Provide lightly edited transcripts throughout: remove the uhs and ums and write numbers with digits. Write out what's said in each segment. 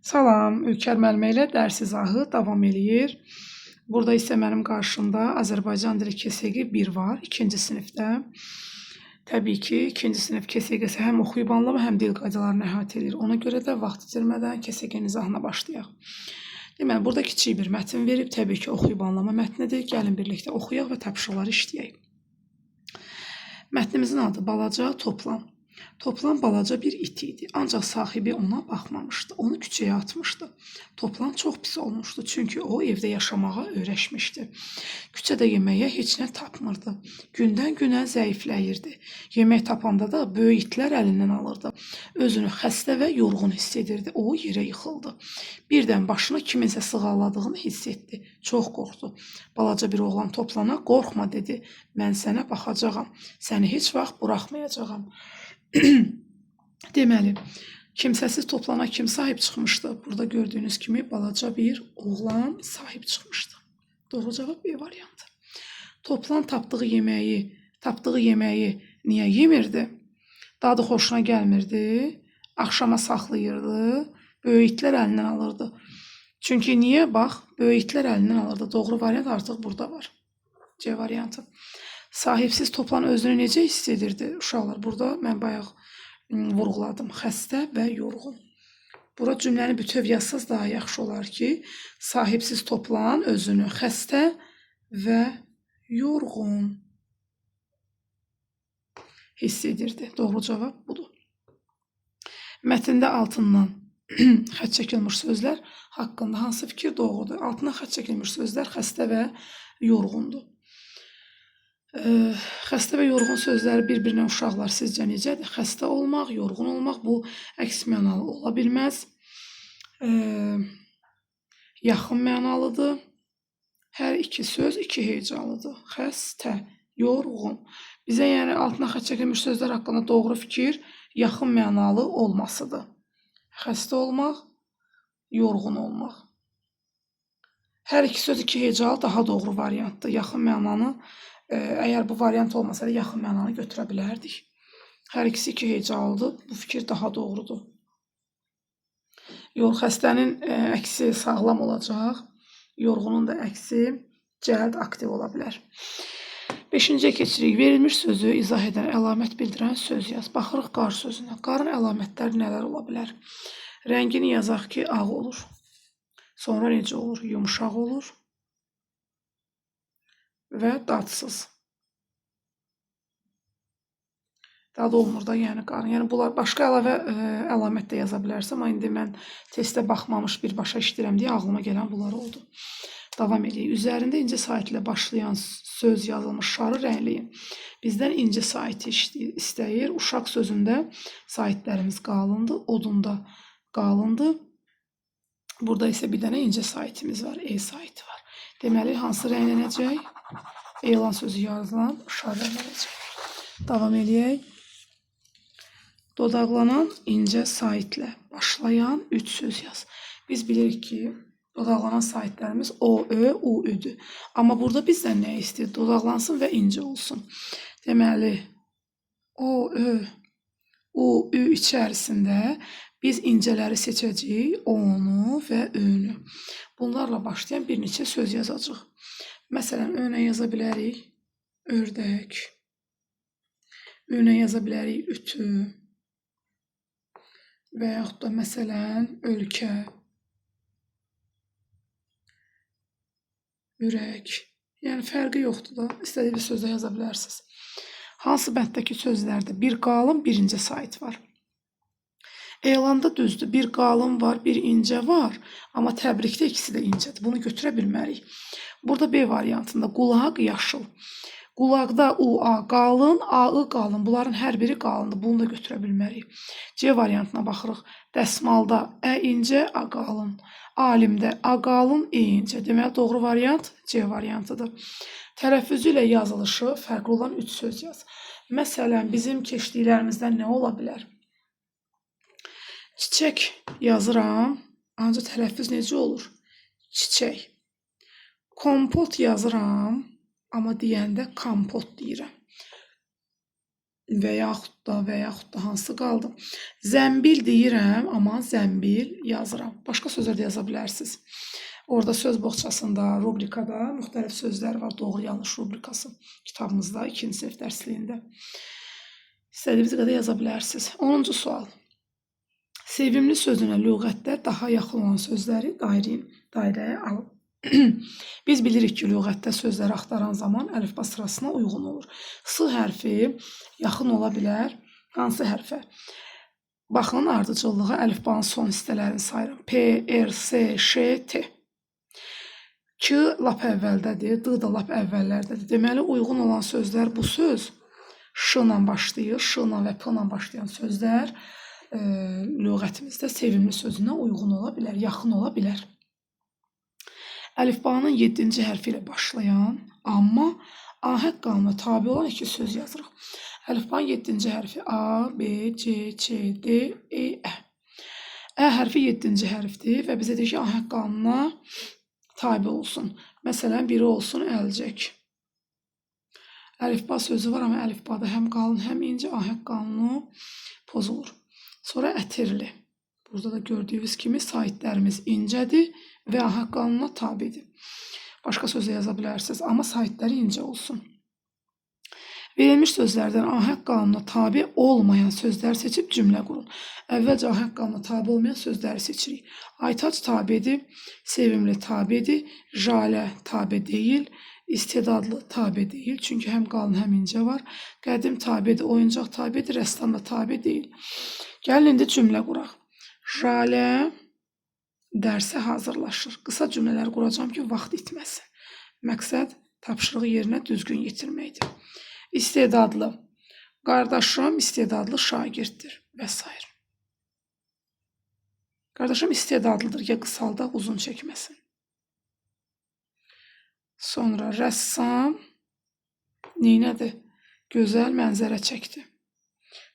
Salam, Ülker müəllimə ilə dərs izahı davam eləyir. Burada isə mənim qarşımda Azərbaycan dili KSG 1 var, 2-ci sinifdə. Təbii ki, 2-ci sinif KSG-si həm oxuyub anlama, həm dil qaydalarını əhatə edir. Ona görə də vaxt itirmədən KSG-nin izahına başlayaq. Deməli, burada kiçik bir mətn verib, təbii ki, oxuyub anlama mətnidir. Gəlin birlikdə oxuyaq və tapşırıqları işləyək. Mətnimizin adı Balaca Toplan. Toplan balaca bir it idi, ancaq sahibi ona baxmamışdı, onu küçəyə atmışdı. Toplan çox pis olmuşdu, çünki o evdə yaşamağa öyrəşmişdi. Küçədə yeməyə heç nə tapmırdı. Gündən günə zəifləyirdi. Yemək tapanda da böyük itlər əlindən alırdı. Özünü xəstə və yorğun hiss edirdi. O yerə yıxıldı. Birdən başını kiminsə sığalladığını hiss etdi. Çox qorxdu. Balaca bir oğlan Toplana qorxma dedi. Mən sənə baxacağam. Səni heç vaxt buraxmayacağam. Deməli, kimsəsiz Toplana kim sahib çıxmışdı? Burada gördüyünüz kimi balaca bir oğlan sahib çıxmışdı. Doğru cavab B variantı. Toplan tapdığı yeməyi niyə yemirdi? Dadı xoşuna gəlmirdi, axşama saxlayırdı, böyüklər əlindən alırdı. Çünki niyə? Bax, böyüklər əlindən alırdı. Doğru variant artıq burada var. C variantı. Sahibsiz Toplan özünü necə hiss edirdi? Uşaqlar, burada mən bayaq vurğuladım. Xəstə və yorğun. Bura cümləni bütöv yazsaz daha yaxşı olar ki, sahibsiz Toplan özünü xəstə və yorğun hiss edirdi. Doğru cavab budur. Mətndə altından xətt çəkilmiş sözlər haqqında hansı fikir doğrudur? Altından xətt çəkilmiş sözlər xəstə və yorğundur. Xəstə və yorğun sözləri bir-birinə uşaqlar sizcə necədir? Xəstə olmaq, yorğun olmaq bu əks mənalı ola bilməz. Yaxın mənalıdır. Hər iki söz iki hecalıdır. Xəstə, yorğun. Bizə yəni altına xətt çəkilmiş sözlər haqqında doğru fikir yaxın mənalı olmasıdır. Xəstə olmaq, yorğun olmaq. Hər iki söz iki hecalı daha doğru variantdır. Yaxın mənanı əgər bu variant olmasaydı, yaxın mənanı götürə bilərdik. Hər ikisi iki hecalıdır. Bu fikir daha doğrudur. Xəstənin əksi sağlam olacaq. Yorğunun da əksi cəld aktiv ola bilər. 5-ciyə keçirik. Verilmiş sözü izah edən, əlamət bildirən söz yaz. Baxırıq qar sözünə. Qarın əlamətləri nələr ola bilər? Rəngini yazaq ki, ağ olur. Sonra necə olur? Yumuşaq olur və dadsız. Dadı olmur da, yəni qarın. Yəni bunlar başqa əlavə əlamət də yaza bilərsəm, amma indi mən testdə baxmamış birbaşa işləyirəm deyə ağlıma gələn bunlar oldu. Davam edək. Üzərində incə saitlə başlayan söz yazılmış şarı rəngləyin. Bizdən incə saiti istəyir. Uşaq sözündə saitlərimiz qalındır, odunda qalındır. Burada isə bir dənə incə saitimiz var, E saiti var. Deməli, hansı rənglənəcək? Elan sözü yazılan şar rənglənəcək. Davam edək. Dodaqlanan incə saitlə başlayan 3 söz yaz. Biz bilirik ki, dodaqlanan saitlərimiz O, Ö, U, Üdür. Amma burada bizdən nə istəyir? Dodaqlansın və incə olsun. Deməli, O, Ö, U, Ü içərisində biz incələri seçəcəyik, O-nu və Ö-nü. Bunlarla başlayan bir neçə söz yazacaq. Məsələn, Ö-nə yaza bilərik ördək, Ü-nə yaza bilərik ütü və yaxud da məsələn, ölkə, ürək. Yəni, fərqi yoxdur da, istədiyiniz sözdə yaza bilərsiniz. Hansı bənddəki sözlərdə bir qalın, bir incə sait var? Elanda düzdür, bir qalın var, bir incə var, amma təbrikdə ikisi də incədir. Bunu götürə bilmərik. Burada B variantında qulaq yaşıl. Qulaqda U-A qalın, A-ı qalın. Bunların hər biri qalındır. Bunu da götürə bilmərik. C variantına baxırıq. Dəsmalda Ə incə, A qalın. Alimdə A qalın, E incə. Deməli, doğru variant C variantıdır. Tələffüzü ilə yazılışı fərqli olan 3 söz yaz. Məsələn, bizim keçdiklərimizdən nə ola bilər? Çiçək yazıram, ancaq tələffüz necə olur? Çiçək. Kompot yazıram, amma deyəndə kompot deyirəm. və yaxud da hansı qaldı? Zəmbil deyirəm, amma zəmbil yazıram. Başqa sözlər də yaza bilərsiniz. Orada söz boğçasında, rubrikada müxtəlif sözlər var. Doğru, yanlış rubrikası kitabımızda 2-ci sinif dərsliyində. İstədiyiniz qədər yaza bilərsiniz. 10-cu sual. Sevimli sözünə lüğətdə daha yaxın olan sözləri dairəyə alın. Biz bilirik ki, lüğətdə sözləri axtaran zaman əlifba sırasına uyğun olur. S hərfi yaxın ola bilər. Hansı hərfə? Baxın, ardıcıllığa əlifbanın son hissələrini sayıram. P, R, S, Ş, T. K lap əvvəldədir, D da lap əvvəllərdədir. Deməli, uyğun olan sözlər bu söz. Ş ilə başlayır, Ş ilə və P ilə başlayan sözlər lüğətimizdə sevimli sözünə uyğun ola bilər, yaxın ola bilər. Əlifbanın 7-ci hərfi ilə başlayan, amma ahəng qanuna tabi olan 2 söz yazırıq. Əlifbanın 7-ci hərfi A, B, C, Ç, D, E, Ə. Ə hərfi 7-ci hərfdir və bizə deyir ki, ahəng qanuna tabi olsun. Məsələn, biri olsun əlcək. Əlifba sözü var, amma əlifbada həm qalın, həm incə ahəng qanunu pozulur. Sonra ətirli. Burada da gördüyünüz kimi saitlərimiz incədir və ahəng qanununa tabidir. Başqa sözlə yaza bilərsiniz, amma saitləri incə olsun. Verilmiş sözlərdən ahəng qanununa tabi olmayan sözlər seçib cümlə qurun. Əvvəlcə ahəng qanununa tabi olmayan sözləri seçirik. Aytac tabidir, sevimli tabidir, Jalə tabi deyil, istedadlı tabi deyil. Çünki həm qalın, həm incə var. Qədim tabidir, oyuncaq tabidir, rəssam da tabi deyil. Gəlin indi cümlə quraq. Jalə dərsə hazırlaşır. Qısa cümlələr quracağım ki, vaxt itməsin. Məqsəd tapşırığı yerinə düzgün yetirməkdir. İstedadlı. Qardaşım istedadlı şagirddir və s. Qardaşım istedadlıdır. Ya qısaldaq, uzun çəkməsin. Sonra rəssam neynədir? Gözəl mənzərə çəkdi.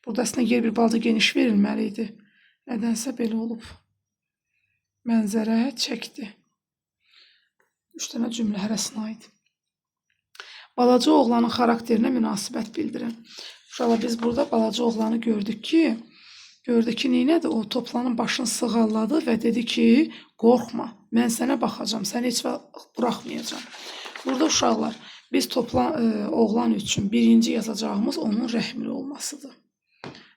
Burada əslində yer bir balaca geniş verilməli idi. Nədənsə belə olub. Mənzərə çəkdi. 3 dənə cümlə hərəsinə aid. Balaca oğlanın xarakterinə münasibət bildirin. Uşaqlar, biz burada balaca oğlanı gördük ki, neynədir? O Toplanın başını sığalladı və dedi ki, qorxma, mən sənə baxacam, səni heç vaxt buraxmayacam. Burada uşaqlar, biz oğlan üçün birinci yazacağımız onun rəhimli olmasıdır.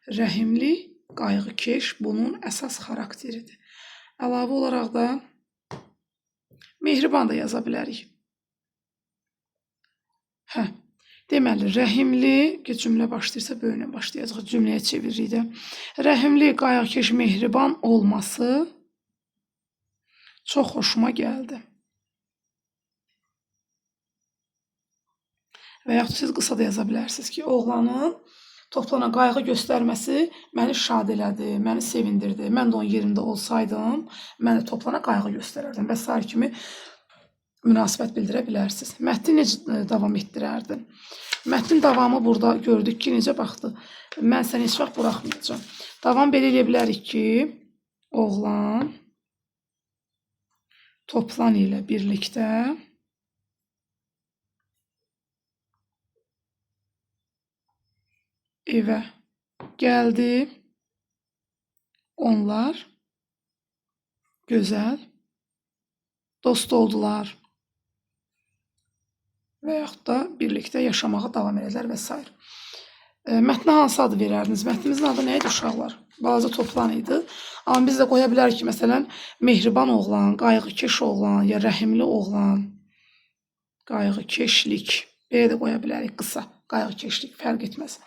Rəhimli, qayğıkeş bunun əsas xarakteridir. Əlavə olaraq da mehriban da yaza bilərik. Deməli, rəhimli, cümlə başlayırsa böyünə başlayacaq, cümləyə çeviririk də. Rəhimli, qayğıkeş, mehriban olması çox xoşuma gəldi. Və yaxud siz qısa da yaza bilərsiniz ki, oğlanın Toplana qayğı göstərməsi məni şad elədi, məni sevindirdi. Mən də onun yerində olsaydım, mən də Toplana qayğı göstərərdim və s. kimi münasibət bildirə bilərsiniz. Mətni necə davam etdirərdin? Mətnin davamı burada gördük ki, necə baxdı? Mən səni heç vaxt buraxmayacam. Davam belə eləyə bilərik ki, oğlan Toplan ilə birlikdə evə gəldi. Onlar gözəl dost oldular və yaxud da birlikdə yaşamağa davam edilər və s. Mətnə hansı adı verərdiniz? Mətnimizin adı nə idi uşaqlar? Balaca Toplan idi. Amma biz də qoya bilərik ki, məsələn, mehriban oğlan, qayğıkeş oğlan, ya rəhimli oğlan, qayğıkeşlik. Belə də qoya bilərik, qısa, qayğıkeşlik, fərq etməz.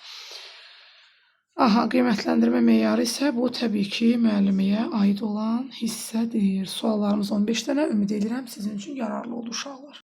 Qiymətləndirmə meyarı isə bu təbii ki, müəlliməyə aid olan hissədir. Suallarımız 15 dənə, ümid edirəm sizin üçün yararlı oldu uşaqlar.